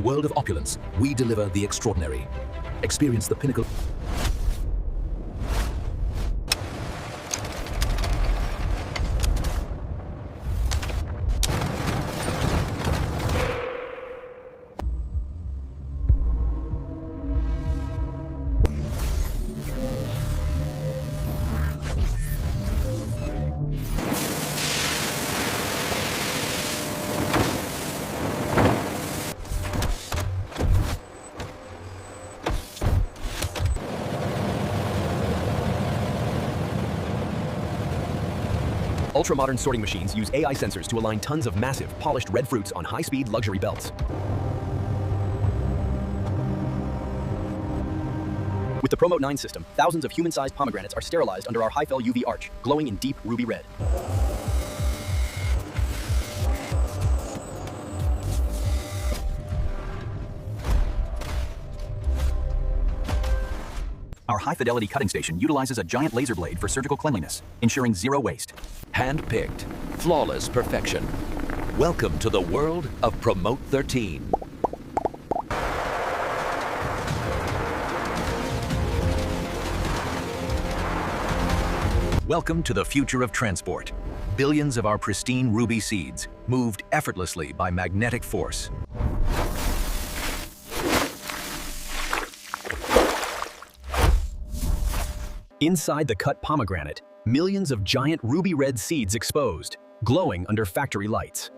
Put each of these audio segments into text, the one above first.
world of opulence, we deliver the extraordinary. Experience the pinnacle. Ultra-modern sorting machines use AI sensors to align tons of massive, polished red fruits on high-speed luxury belts. With the Pomegranates system, thousands of human-sized pomegranates are sterilized under our high-fel UV arch, glowing in deep ruby red. Our high-fidelity cutting station utilizes a giant laser blade for surgical cleanliness, ensuring zero waste. Hand-picked, flawless perfection. Welcome to the world of Promote 13. Welcome to the future of transport. Billions of our pristine ruby seeds moved effortlessly by magnetic force. Inside the cut pomegranate, millions of giant ruby red seeds exposed, glowing under factory lights.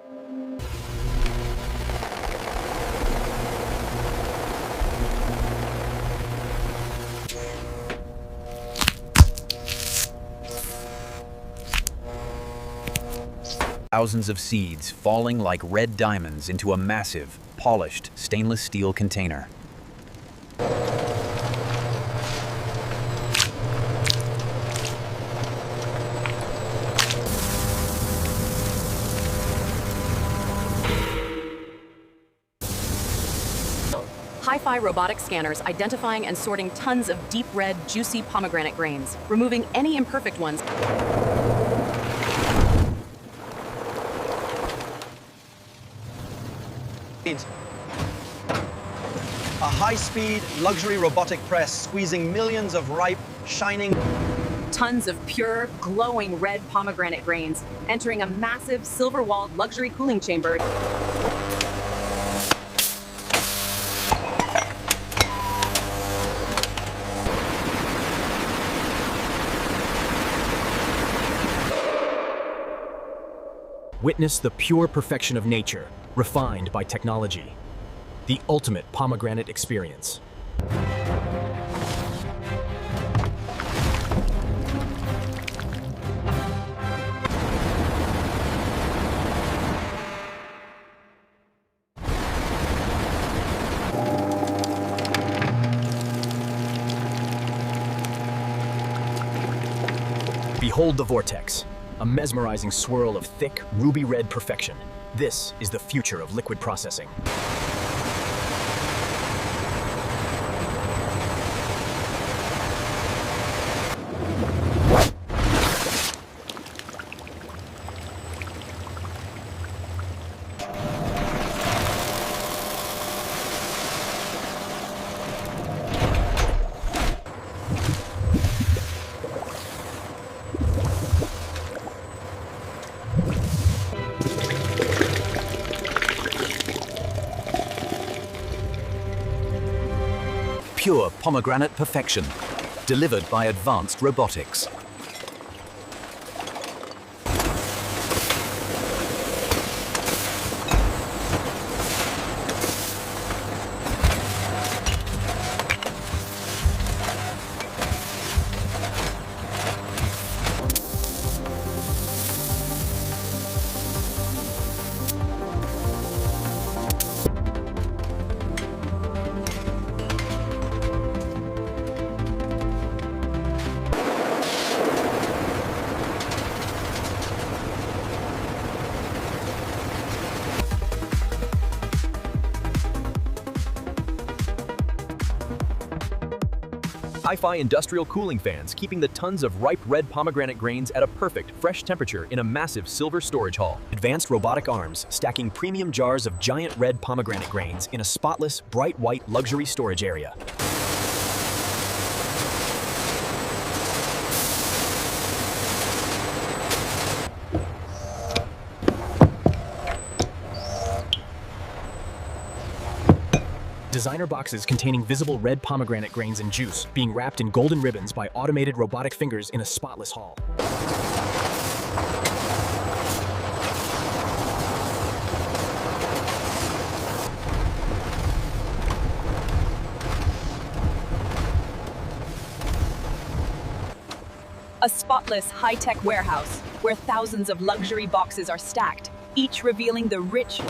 Thousands of seeds falling like red diamonds into a massive, polished stainless steel container. Hi-fi robotic scanners identifying and sorting tons of deep red, juicy pomegranate grains, removing any imperfect ones. A high-speed, luxury robotic press squeezing millions of ripe, shining... Tons of pure, glowing red pomegranate grains, entering a massive, silver-walled luxury cooling chamber. Witness the pure perfection of nature, refined by technology. The ultimate pomegranate experience. Behold the vortex, a mesmerizing swirl of thick, ruby red perfection. This is the future of liquid processing. Pure pomegranate perfection, delivered by advanced robotics. Hi-fi industrial cooling fans keeping the tons of ripe red pomegranate grains at a perfect, fresh temperature in a massive silver storage hall. Advanced robotic arms stacking premium jars of giant red pomegranate grains in a spotless, bright white luxury storage area. Designer boxes containing visible red pomegranate grains and juice being wrapped in golden ribbons by automated robotic fingers in a spotless hall. A spotless, high-tech warehouse where thousands of luxury boxes are stacked, each revealing the rich